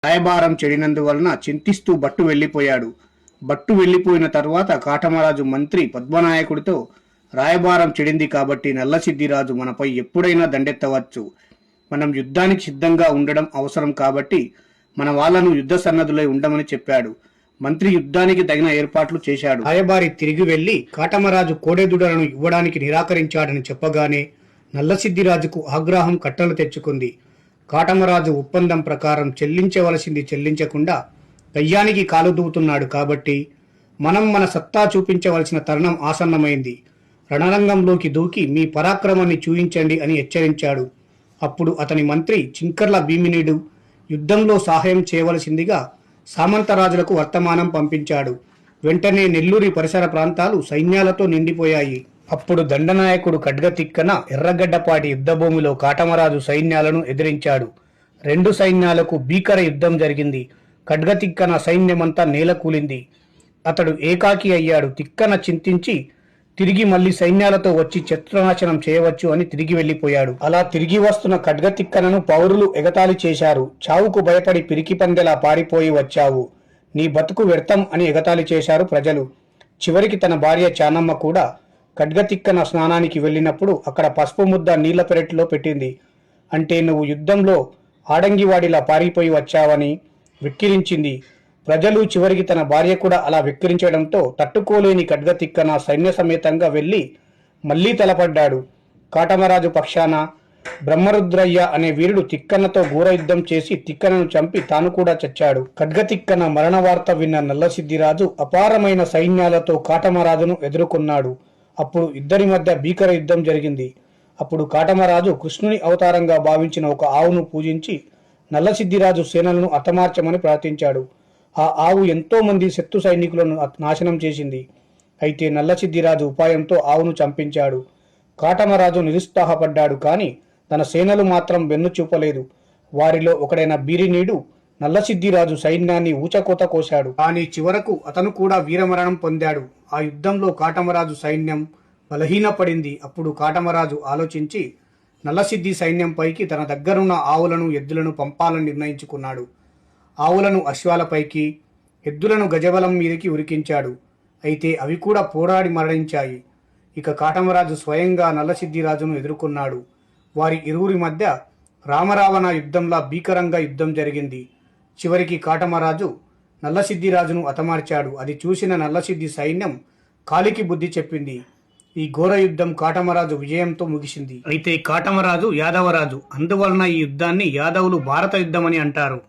రాయబారం చెడినందువలన చింతిస్తూ బట్టు వెళ్లిపోయాడు. బట్టు వెళ్లిపోయిన తర్వాత కాటమరాజు మంత్రి పద్మనాయకుడితో, రాయబారం చెడింది కాబట్టి నల్లసిద్దిరాజు మనపై ఎప్పుడైనా దండెత్తవచ్చు. మనం యుద్ధానికి సిద్ధంగా ఉండడం అవసరం కాబట్టి మన వాళ్లను యుద్ధ సన్నద్ధులై ఉండమని చెప్పాడు. మంత్రి యుద్ధానికి తగిన ఏర్పాట్లు చేశాడు. రాయబారి తిరిగి వెళ్లి కాటమరాజు కోడెదుడలను ఇవ్వడానికి నిరాకరించాడని చెప్పగానే నల్లసిద్దిరాజుకు ఆగ్రహం కట్టలు తెచ్చుకుంది. కాటమరాజు ఒప్పందం ప్రకారం చెల్లించవలసింది చెల్లించకుండా కయ్యానికి కాలు దూవుతున్నాడు కాబట్టి మనం మన సత్తా చూపించవలసిన తరుణం ఆసన్నమైంది. రణరంగంలోకి దూకి మీ పరాక్రమాన్ని చూయించండి అని హెచ్చరించాడు. అప్పుడు అతని మంత్రి చింకర్ల భీమినీడు యుద్ధంలో సహాయం చేయవలసిందిగా సామంతరాజులకు వర్తమానం పంపించాడు. వెంటనే నెల్లూరి పరిసర ప్రాంతాలు సైన్యాలతో నిండిపోయాయి. అప్పుడు దండనాయకుడు ఖడ్గతిక్కన ఎర్రగడ్డపాటి యుద్ధభూమిలో కాటమరాజు సైన్యాలను ఎదిరించాడు. రెండు సైన్యాలకు భీకర యుద్ధం జరిగింది. ఖడ్గతిక్కన సైన్యమంతా నేలకూలింది. అతడు ఏకాకి అయ్యాడు. తిక్కన చింతించి తిరిగి మళ్లీ సైన్యాలతో వచ్చి చిత్రనాశనం చేయవచ్చు అని తిరిగి వెళ్లిపోయాడు. అలా తిరిగి వస్తున్న ఖడ్గతిక్కనను పౌరులు ఎగతాళి చేశారు. చావుకు భయపడి పిరికి పందెలా పారిపోయి వచ్చావు, నీ బతుకు వ్యర్థం అని ఎగతాళి చేశారు ప్రజలు. చివరికి తన భార్య చానమ్మ కూడా ఖడ్గతిక్కన స్నానానికి వెళ్ళినప్పుడు అక్కడ పసుపు ముద్ద నీళ్ల పెరటిలో పెట్టింది. అంటే నువ్వు యుద్ధంలో ఆడంగివాడిలా పారిపోయి వచ్చావని వెక్కిరించింది. ప్రజలు చివరికి తన భార్య కూడా అలా వెక్కిరించడంతో తట్టుకోలేని ఖడ్గతిక్కన సైన్య సమేతంగా వెళ్లి మళ్లీ తలపడ్డాడు. కాటమరాజు పక్షాన బ్రహ్మరుద్రయ్య అనే వీరుడు తిక్కన్నతో ఘోర యుద్ధం చేసి తిక్కనను చంపి తాను కూడా చచ్చాడు. ఖడ్గతిక్కన మరణ వార్త విన్న నల్లసిద్దిరాజు అపారమైన సైన్యాలతో కాటమరాజును ఎదుర్కొన్నాడు. అప్పుడు ఇద్దరి మధ్య భీకర యుద్ధం జరిగింది. అప్పుడు కాటమరాజు కృష్ణుని అవతారంగా భావించిన ఒక ఆవును పూజించి నల్లసిద్దిరాజు సేనలను హతమార్చమని ప్రార్థించాడు. ఆ ఆవు ఎంతో మంది శత్రు సైనికులను నాశనం చేసింది. అయితే నల్లసిద్దిరాజు ఉపాయంతో ఆవును చంపించాడు. కాటమరాజు నిరుత్సాహపడ్డాడు. కాని తన సేనలు మాత్రం వెన్ను చూపలేదు. వారిలో ఒకడైన బీరినీడు నల్లసిద్దిరాజు సైన్యాన్ని ఊచకోత కోశాడు. కానీ చివరకు అతను కూడా వీరమరణం పొందాడు. ఆ యుద్ధంలో కాటమరాజు సైన్యం బలహీనపడింది. అప్పుడు కాటమరాజు ఆలోచించి నల్లసిద్ది సైన్యంపైకి తన దగ్గరున్న ఆవులను ఎద్దులను పంపాలని నిర్ణయించుకున్నాడు. ఆవులను అశ్వాలపైకి, ఎద్దులను గజబలం మీదకి ఉరికించాడు. అయితే అవి కూడా పోరాడి మరణించాయి. ఇక కాటమరాజు స్వయంగా నల్లసిద్దిరాజును ఎదుర్కొన్నాడు. వారి ఇరువురి మధ్య రామరావణ యుద్ధంలా భీకరంగా యుద్ధం జరిగింది. చివరికి కాటమరాజు నల్లసిద్దిరాజును హతమార్చాడు. అది చూసిన నల్లసిద్ది సైన్యం కాలికి బుద్ధి చెప్పింది. ఈ ఘోర యుద్ధం కాటమరాజు విజయంతో ముగిసింది. అయితే కాటమరాజు యాదవరాజు, అందువలన ఈ యుద్ధాన్ని యాదవులు భారత యుద్ధం అని అంటారు.